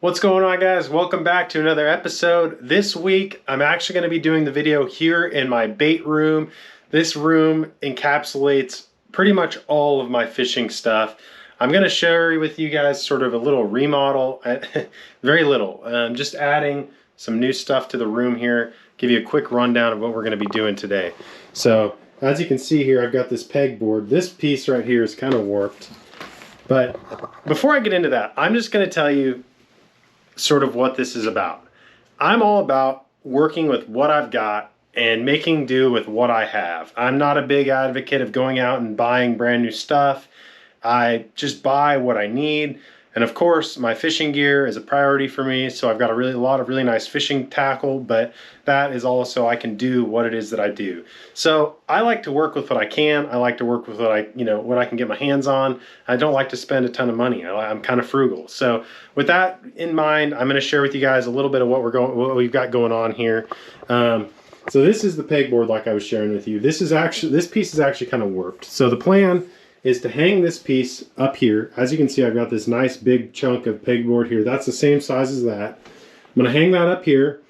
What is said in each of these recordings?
What's going on, guys? Welcome back to another episode. This week I'm actually going to be doing the video here in my bait room. This room encapsulates pretty much all of my fishing stuff. I'm going to share with you guys sort of a little remodel, very little, just adding some new stuff to the room here, give you a quick rundown of what we're going to be doing today. So as you can see here, I've got this pegboard. This piece right here is kind of warped, but before I get into that, I'm just going to tell you sort of what this is about. I'm all about working with what I've got and making do with what I have. I'm not a big advocate of going out and buying brand new stuff. I just buy what I need. And of course, my fishing gear is a priority for me. So I've got a lot of really nice fishing tackle, but that is also I can do what it is that I do. So I like to work with what I can. I like to work with what I can get my hands on. I don't like to spend a ton of money. I'm kind of frugal. So with that in mind, I'm going to share with you guys a little bit of what we've got going on here. So this is the pegboard, like I was sharing with you. This piece is actually kind of warped. So the plan is to hang this piece up here. As you can see, I've got this nice big chunk of pegboard here. That's the same size as that. I'm going to hang that up here,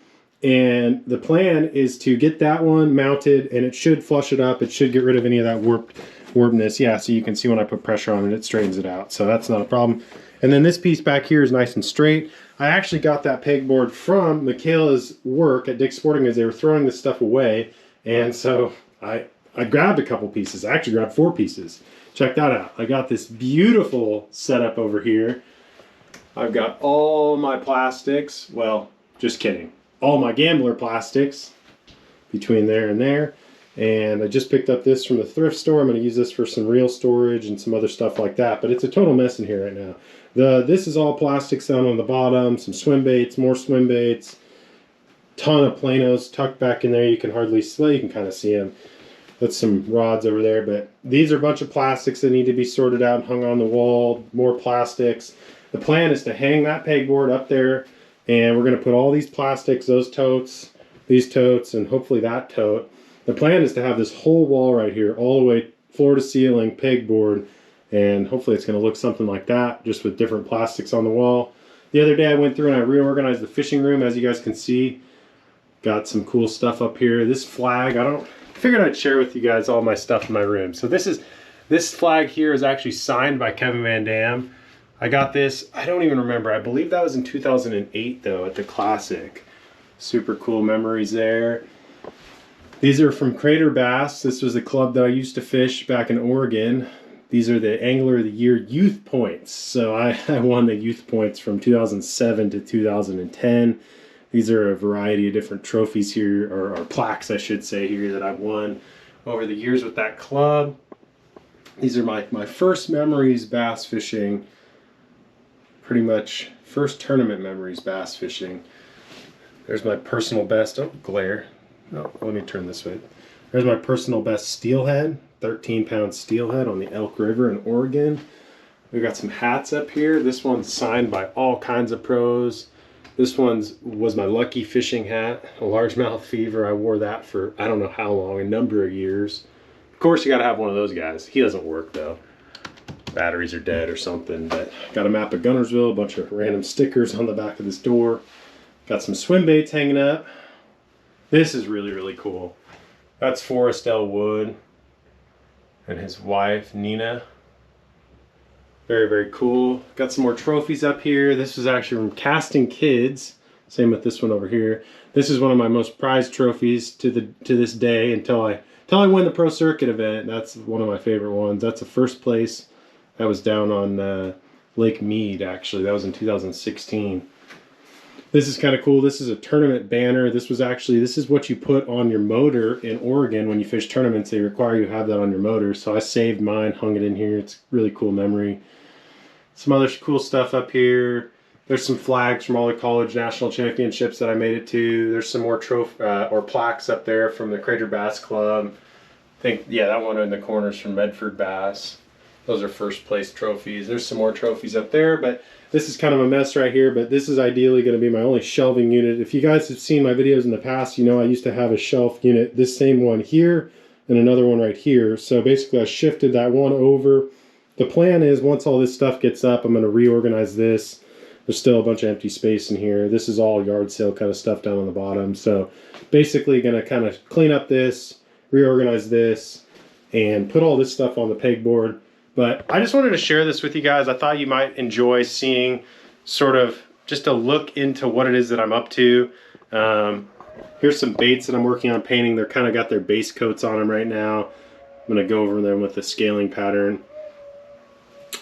and the plan is to get that one mounted, and it should flush it up. It should get rid of any of that warpedness. Yeah, so you can see when I put pressure on it, it straightens it out. So that's not a problem. And then this piece back here is nice and straight. I actually got that pegboard from Michaela's work at Dick's Sporting as they were throwing this stuff away. And so I grabbed a couple pieces. I actually grabbed 4 pieces. Check that out. I got this beautiful setup over here. I've got all my plastics. Well, just kidding. All my gambler plastics between there and there. And I just picked up this from the thrift store. I'm going to use this for some reel storage and some other stuff like that. But it's a total mess in here right now. This is all plastics down on the bottom. Some swim baits, more swim baits. Ton of planos tucked back in there. You can hardly see. You can kind of see them. That's some rods over there, but these are a bunch of plastics that need to be sorted out and hung on the wall. More plastics. The plan is to hang that pegboard up there, and we're going to put all these plastics, those totes, these totes, and hopefully that tote. The plan is to have this whole wall right here, all the way floor to ceiling pegboard, and hopefully it's going to look something like that, just with different plastics on the wall. The other day I went through and I reorganized the fishing room, as you guys can see. Got some cool stuff up here. This flag, I figured I'd share with you guys all my stuff in my room. So this flag here is actually signed by Kevin Van Dam. I got this, I don't even remember. I believe that was in 2008 though, at the Classic. Super cool memories there. These are from Crater Bass. This was a club that I used to fish back in Oregon. These are the Angler of the Year youth points. So I won the youth points from 2007 to 2010. These are a variety of different trophies here, or plaques, I should say, here that I've won over the years with that club. These are my first memories bass fishing, pretty much first tournament memories bass fishing. There's my personal best, oh, glare. Oh, let me turn this way. There's my personal best steelhead, 13-pound steelhead on the Elk River in Oregon. We've got some hats up here. This one's signed by all kinds of pros. This was my lucky fishing hat, a largemouth fever. I wore that for I don't know how long, a number of years. Of course, you got to have one of those guys. He doesn't work though. Batteries are dead or something. But got a map of Gunnersville, a bunch of random stickers on the back of this door. Got some swim baits hanging up. This is really, really cool. That's Forrest L. Wood and his wife, Nina. Very, very cool. Got some more trophies up here. This was actually from Casting Kids. Same with this one over here. This is one of my most prized trophies to this day until I win the Pro Circuit event. That's one of my favorite ones. That's a first place. That was down on Lake Mead, actually. That was in 2016. This is kind of cool. This is a tournament banner. This is what you put on your motor in Oregon when you fish tournaments. They require you to have that on your motor. So I saved mine, hung it in here. It's a really cool memory. Some other cool stuff up here. There's some flags from all the college national championships that I made it to. There's some more plaques up there from the Crater Bass Club. I think, yeah, that one in the corners from Medford Bass. Those are first place trophies. There's some more trophies up there, but this is kind of a mess right here, but this is ideally going to be my only shelving unit. If you guys have seen my videos in the past, you know I used to have a shelf unit, this same one here, and another one right here. So basically I shifted that one over. The plan is once all this stuff gets up, I'm going to reorganize this. There's still a bunch of empty space in here. This is all yard sale kind of stuff down on the bottom. So basically gonna kind of clean up this, reorganize this, and put all this stuff on the pegboard. But I just wanted to share this with you guys. I thought you might enjoy seeing sort of just a look into what it is that I'm up to. Here's some baits that I'm working on painting. They're kind of got their base coats on them right now. I'm gonna go over them with the scaling pattern.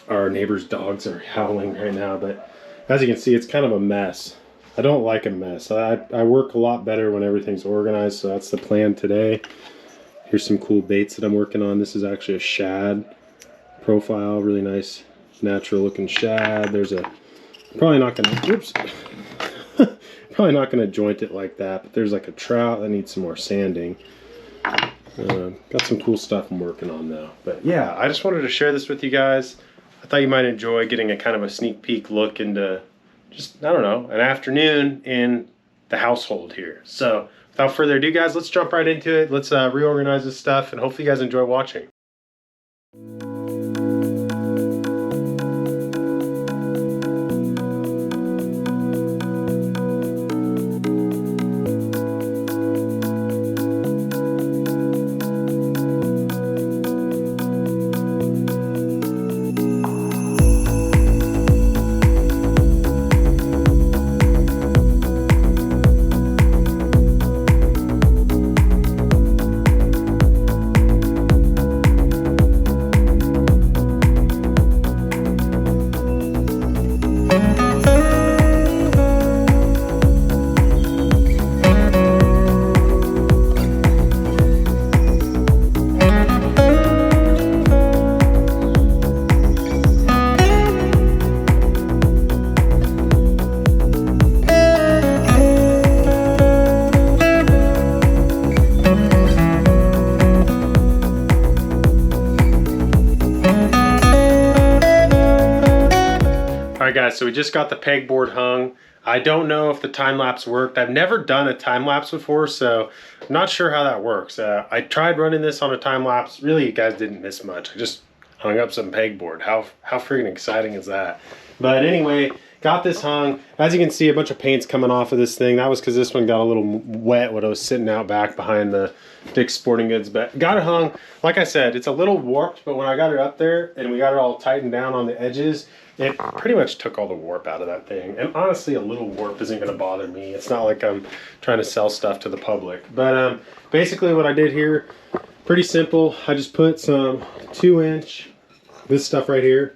Our neighbor's dogs are howling right now, but as you can see, it's kind of a mess. I don't like a mess. I work a lot better when everything's organized, so that's the plan today. Here's some cool baits that I'm working on. This is actually a shad profile, really nice natural looking shad. There's a, probably not gonna, whoops. Probably not gonna joint it like that, but there's like a trout that needs some more sanding. Got some cool stuff I'm working on though. But yeah, I just wanted to share this with you guys. I thought you might enjoy getting a kind of a sneak peek look into just, I don't know, an afternoon in the household here. So without further ado, guys, let's jump right into it. Let's reorganize this stuff, and hopefully you guys enjoy watching. Alright guys, so we just got the pegboard hung. I don't know if the time-lapse worked. I've never done a time-lapse before, so I'm not sure how that works. I tried running this on a time-lapse. Really, you guys didn't miss much. I just hung up some pegboard. How freaking exciting is that? But anyway, got this hung. As you can see, a bunch of paint's coming off of this thing. That was because this one got a little wet when I was sitting out back behind the Dick's Sporting Goods. But got it hung. Like I said, it's a little warped, but when I got it up there and we got it all tightened down on the edges, it pretty much took all the warp out of that thing. And honestly, a little warp isn't going to bother me. It's not like I'm trying to sell stuff to the public. But basically what I did here, pretty simple. I just put some 2-inch, this stuff right here.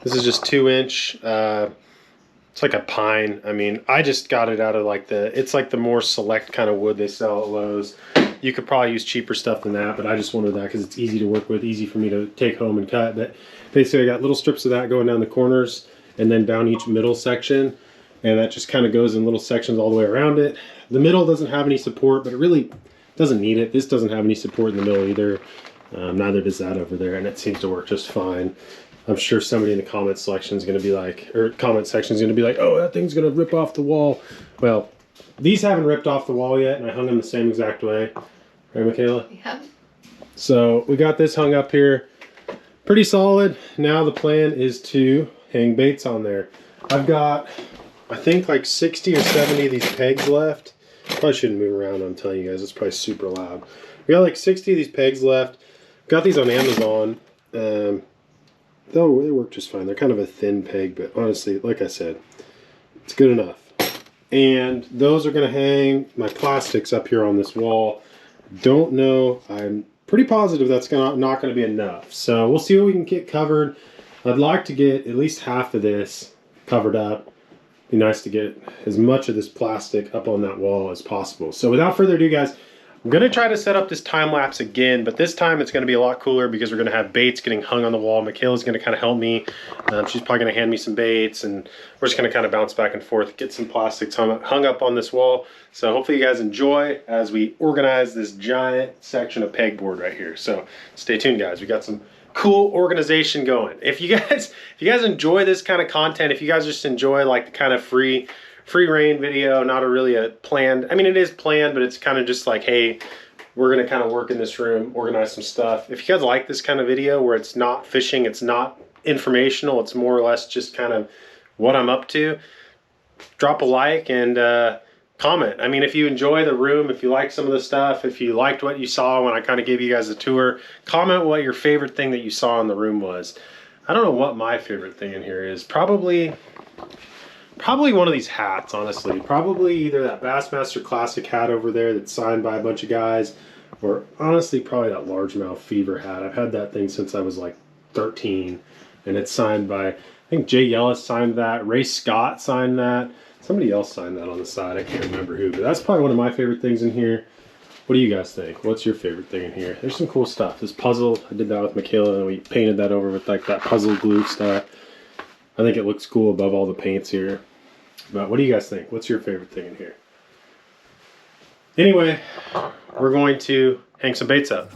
This is just 2-inch. It's like a pine. I mean, I just got it out of like it's like the more select kind of wood they sell at Lowe's. You could probably use cheaper stuff than that, but I just wanted that because it's easy to work with, easy for me to take home and cut. But basically I got little strips of that going down the corners and then down each middle section, and that just kind of goes in little sections all the way around it. The middle doesn't have any support, but it really doesn't need it. This doesn't have any support in the middle either. Neither does that over there, and it seems to work just fine. I'm sure somebody in the comment section is going to be like, oh, that thing's going to rip off the wall. Well, these haven't ripped off the wall yet, and I hung them the same exact way. Right, Michaela? Yeah. So we got this hung up here. Pretty solid. Now the plan is to hang baits on there. I've got, I think, like 60 or 70 of these pegs left. Probably shouldn't move around, I'm telling you guys. It's probably super loud. We got like 60 of these pegs left. Got these on Amazon. Though they work just fine. They're kind of a thin peg, but honestly, like I said, it's good enough. And those are going to hang my plastics up here on this wall. Don't know. I'm pretty positive that's not going to be enough. So we'll see what we can get covered. I'd like to get at least half of this covered up. Be nice to get as much of this plastic up on that wall as possible. So without further ado, guys, I'm going to try to set up this time-lapse again, but this time it's going to be a lot cooler because we're going to have baits getting hung on the wall. Michaela's going to kind of help me. She's probably going to hand me some baits, and we're just going to kind of bounce back and forth, get some plastics hung up on this wall. So hopefully you guys enjoy as we organize this giant section of pegboard right here. So stay tuned, guys. We got some cool organization going. If you guys enjoy this kind of content, if you guys just enjoy like the kind of free reign video, not really a planned, I mean it is planned, but it's kind of just like, hey, we're gonna kind of work in this room, organize some stuff. If you guys like this kind of video where it's not fishing, it's not informational, it's more or less just kind of what I'm up to, drop a like and comment. I mean, if you enjoy the room, if you like some of the stuff, if you liked what you saw when I kind of gave you guys a tour, comment what your favorite thing that you saw in the room was. I don't know what my favorite thing in here is. Probably one of these hats, honestly. Probably either that Bassmaster Classic hat over there that's signed by a bunch of guys, or honestly probably that largemouth fever hat. I've had that thing since I was like 13, and it's signed by, I think Jay Yellis signed that, Ray Scott signed that, somebody else signed that on the side. I can't remember who, but that's probably one of my favorite things in here. What do you guys think? What's your favorite thing in here? There's some cool stuff. This puzzle, I did that with Michaela, and we painted that over with like that puzzle glue stuff. I think it looks cool above all the paints here. But what do you guys think? What's your favorite thing in here? Anyway, we're going to hang some baits up.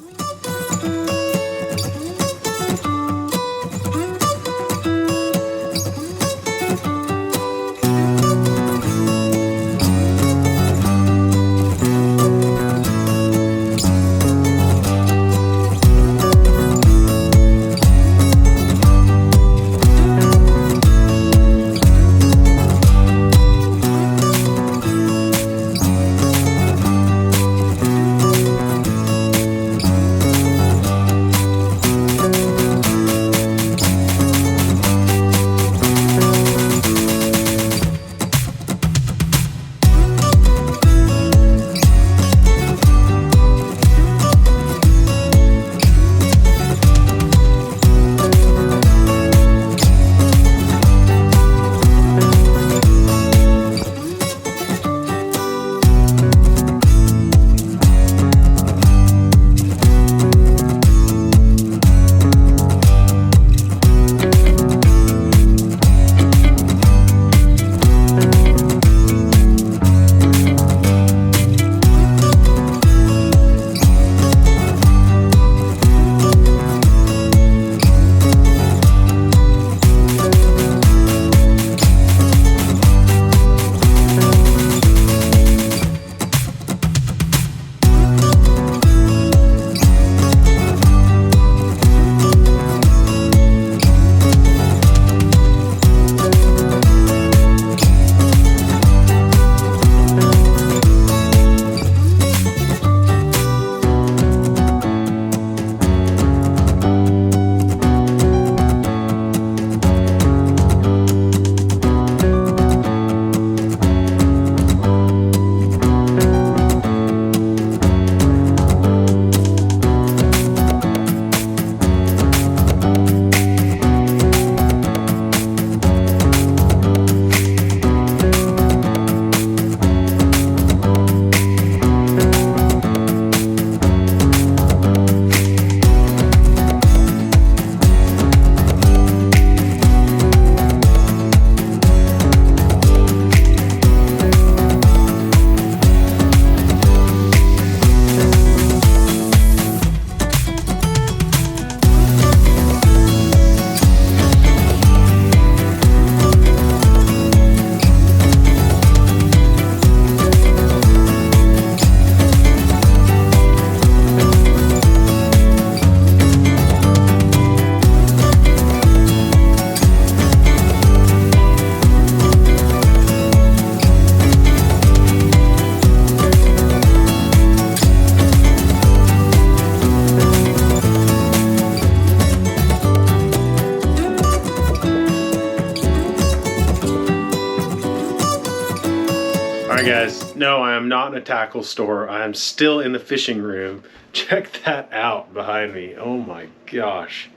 Alright guys, no, I am not in a tackle store. I am still in the fishing room. Check that out behind me. Oh my gosh.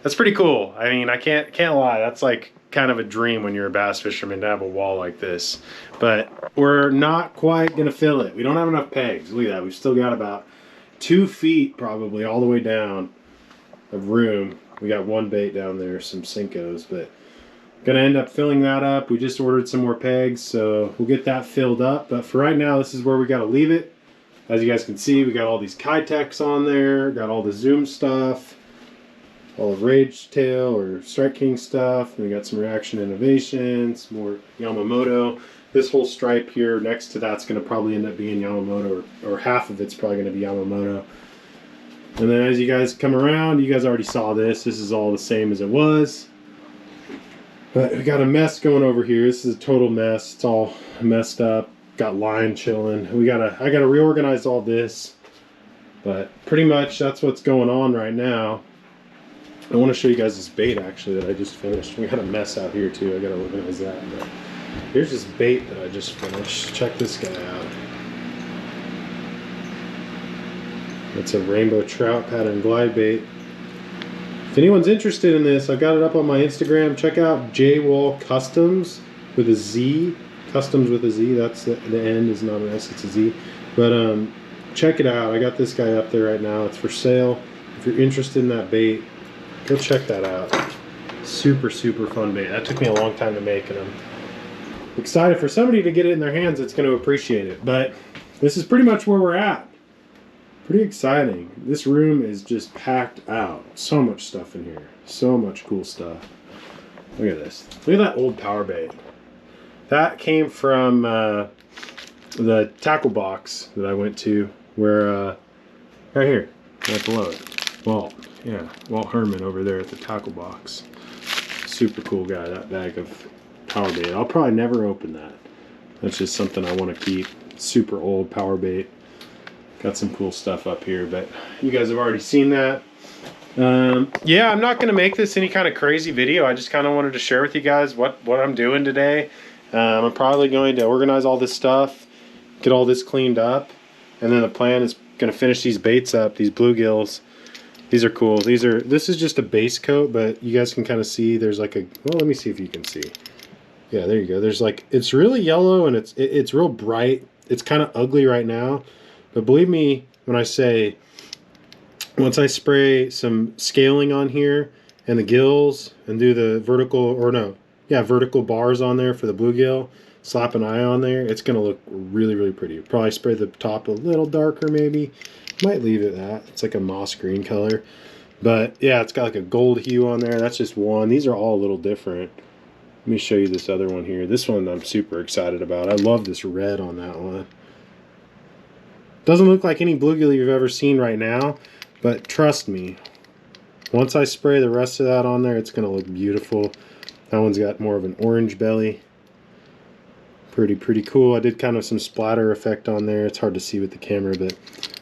That's pretty cool. I mean, I can't lie. That's like kind of a dream when you're a bass fisherman to have a wall like this. But we're not quite gonna fill it. We don't have enough pegs. Look at that. We've still got about 2 feet probably all the way down of room. We got one bait down there, some Cincos, but gonna end up filling that up. We just ordered some more pegs, so we'll get that filled up. But for right now, this is where we gotta leave it. As you guys can see, we got all these Kitechs on there, got all the Zoom stuff, all the Rage Tail or Strike King stuff. And we got some Reaction Innovations, more Yamamoto. This whole stripe here next to that's gonna probably end up being Yamamoto, or half of it's probably gonna be Yamamoto. And then as you guys come around, you guys already saw this. This is all the same as it was. But we got a mess going over here. This is a total mess. It's all messed up. Got line chilling. I gotta reorganize all this. But pretty much that's what's going on right now. I want to show you guys this bait actually that I just finished. We got a mess out here too. I gotta organize that. But here's this bait that I just finished. Check this guy out. It's a rainbow trout pattern glide bait. If anyone's interested in this, I've got it up on my Instagram. Check out JWall Customs with a Z. Customs with a Z. That's the end is not an S, it's a Z. But check it out. I got this guy up there right now. It's for sale. If you're interested in that bait, go check that out. Super, super fun bait. That took me a long time to make, and I'm excited for somebody to get it in their hands that's going to appreciate it. But this is pretty much where we're at. Pretty exciting. This room is just packed out. So much stuff in here. So much cool stuff. Look at this. Look at that old power bait. That came from the tackle box that I went to where, right here, right below it. Walt, yeah, Walt Herman over there at the tackle box. Super cool guy, that bag of power bait. I'll probably never open that. That's just something I want to keep. Super old power bait. Got some cool stuff up here, but you guys have already seen that. Yeah, I'm not going to make this any kind of crazy video. I just kind of wanted to share with you guys what I'm doing today. I'm probably going to organize all this stuff, get all this cleaned up, and then the plan is going to finish these baits up, these bluegills. These are cool. This is just a base coat, but you guys can kind of see there's like a, well, let me see if you can see. Yeah, there you go. There's like, it's really yellow and it's real bright. It's kind of ugly right now. But believe me when I say, once I spray some scaling on here and the gills and do the vertical bars on there for the bluegill, slap an eye on there, it's going to look really, really pretty. Probably spray the top a little darker maybe. Might leave it that. It's like a moss green color. But yeah, it's got like a gold hue on there. That's just one. These are all a little different. Let me show you this other one here. This one I'm super excited about. I love this red on that one. Doesn't look like any bluegill you've ever seen right now, but trust me, once I spray the rest of that on there, it's going to look beautiful. That one's got more of an orange belly. Pretty cool. I did kind of some splatter effect on there. It's hard to see with the camera, but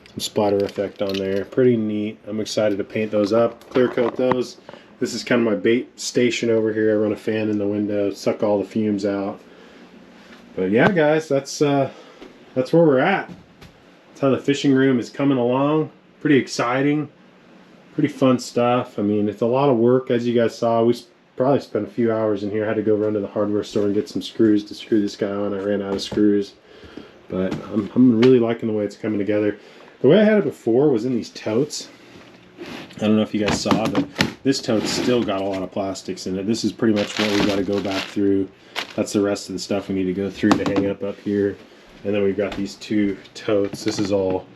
some splatter effect on there. Pretty neat. I'm excited to paint those up, clear coat those. This is kind of my bait station over here. I run a fan in the window, suck all the fumes out. But yeah, guys, that's where we're at. That's how the fishing room is coming along. Pretty exciting. Pretty fun stuff. I mean, it's a lot of work, as you guys saw. We probably spent a few hours in here. I had to go run to the hardware store and get some screws to screw this guy on. I ran out of screws. But I'm really liking the way it's coming together. The way I had it before was in these totes. I don't know if you guys saw, but this tote's still got a lot of plastics in it. This is pretty much what we got to go back through. That's the rest of the stuff we need to go through to hang up here. And then we've got these two totes. This is all,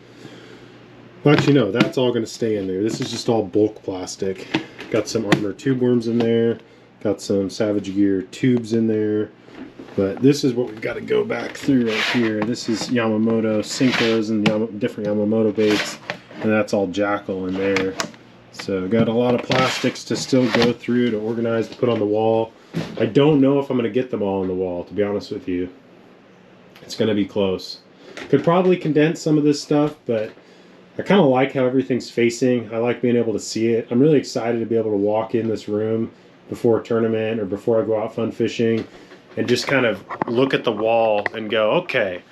well, actually no, that's all going to stay in there. This is just all bulk plastic. Got some Armor tube worms in there. Got some Savage Gear tubes in there. But this is what we've got to go back through right here. This is Yamamoto Sinkos and different Yamamoto baits. And that's all Jackal in there. So got a lot of plastics to still go through, to organize, to put on the wall. I don't know if I'm going to get them all on the wall, to be honest with you. It's going to be close. Could probably condense some of this stuff, but I kind of like how everything's facing. I like being able to see it. I'm really excited to be able to walk in this room before a tournament or before I go out fun fishing and just kind of look at the wall and go, okay,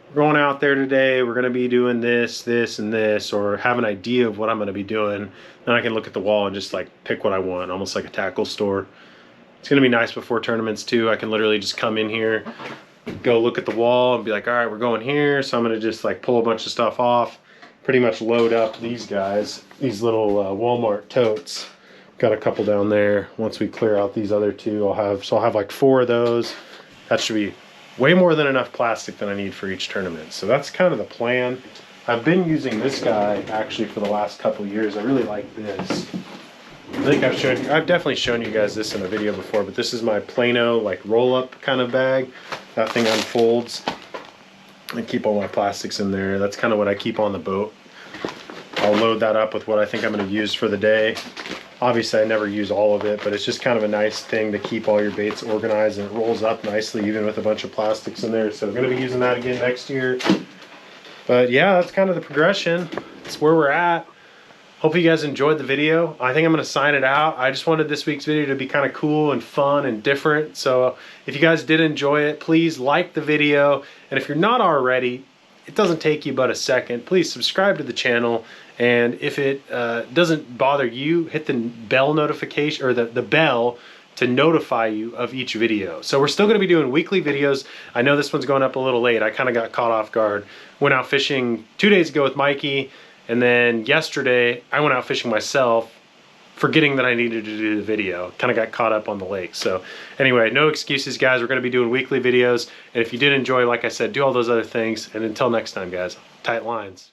we're going out there today. We're going to be doing this, this, and this, or have an idea of what I'm going to be doing. Then I can look at the wall and just like pick what I want, almost like a tackle store. It's going to be nice before tournaments too. I can literally just come in here, go look at the wall and be like, all right, we're going here. So I'm going to just like pull a bunch of stuff off, pretty much load up these guys, these little Walmart totes. Got a couple down there. Once we clear out these other two, I'll have like 4 of those. That should be way more than enough plastic than I need for each tournament. So that's kind of the plan. I've been using this guy actually for the last couple years. I really like this. I think I've definitely shown you guys this in a video before, but this is my Plano like roll-up kind of bag. That thing unfolds. I keep all my plastics in there. That's kind of what I keep on the boat. I'll load that up with what I think I'm going to use for the day. Obviously I never use all of it, but it's just kind of a nice thing to keep all your baits organized, and it rolls up nicely even with a bunch of plastics in there. So I'm going to be using that again next year. But yeah, that's kind of the progression. That's where we're at. Hope you guys enjoyed the video. I think I'm going to sign it out. I just wanted this week's video to be kind of cool and fun and different. So if you guys did enjoy it, please like the video. And if you're not already, it doesn't take you but a second. Please subscribe to the channel. And if it doesn't bother you, hit the bell notification, or the bell to notify you of each video. So we're still going to be doing weekly videos. I know this one's going up a little late. I kind of got caught off guard. Went out fishing 2 days ago with Mikey, and then yesterday I went out fishing myself, forgetting that I needed to do the video. Kind of got caught up on the lake. So anyway, no excuses, guys. We're going to be doing weekly videos. And if you did enjoy, like I said, do all those other things. And until next time, guys, tight lines.